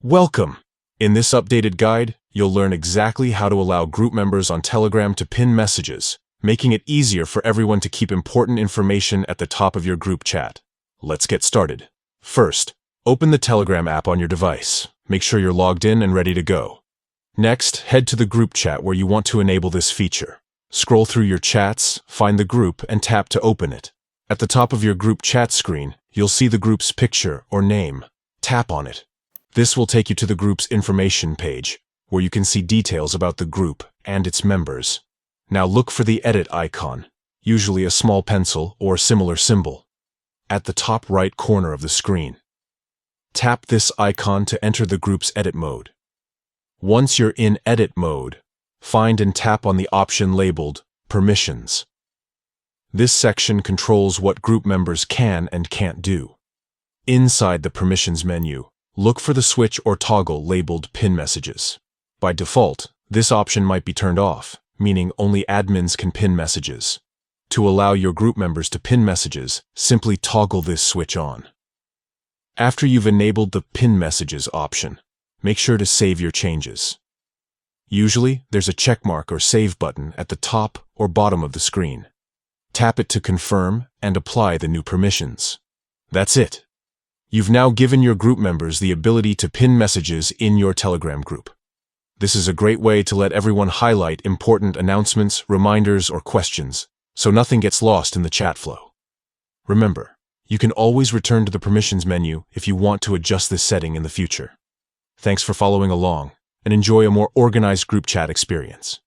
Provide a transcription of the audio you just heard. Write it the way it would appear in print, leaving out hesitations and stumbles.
Welcome! In this updated guide, you'll learn exactly how to allow group members on Telegram to pin messages, making it easier for everyone to keep important information at the top of your group chat. Let's get started. First, open the Telegram app on your device. Make sure you're logged in and ready to go. Next, head to the group chat where you want to enable this feature. Scroll through your chats, find the group, and tap to open it. At the top of your group chat screen, you'll see the group's picture or name. Tap on it. This will take you to the group's information page, where you can see details about the group and its members. Now look for the edit icon, usually a small pencil or similar symbol, at the top right corner of the screen. Tap this icon to enter the group's edit mode. Once you're in edit mode, find and tap on the option labeled Permissions. This section controls what group members can and can't do. Inside the Permissions menu, look for the switch or toggle labeled Pin Messages. By default, this option might be turned off, meaning only admins can pin messages. To allow your group members to pin messages, simply toggle this switch on. After you've enabled the Pin Messages option, make sure to save your changes. Usually, there's a checkmark or save button at the top or bottom of the screen. Tap it to confirm and apply the new permissions. That's it. You've now given your group members the ability to pin messages in your Telegram group. This is a great way to let everyone highlight important announcements, reminders, or questions, so nothing gets lost in the chat flow. Remember, you can always return to the Permissions menu if you want to adjust this setting in the future. Thanks for following along, and enjoy a more organized group chat experience.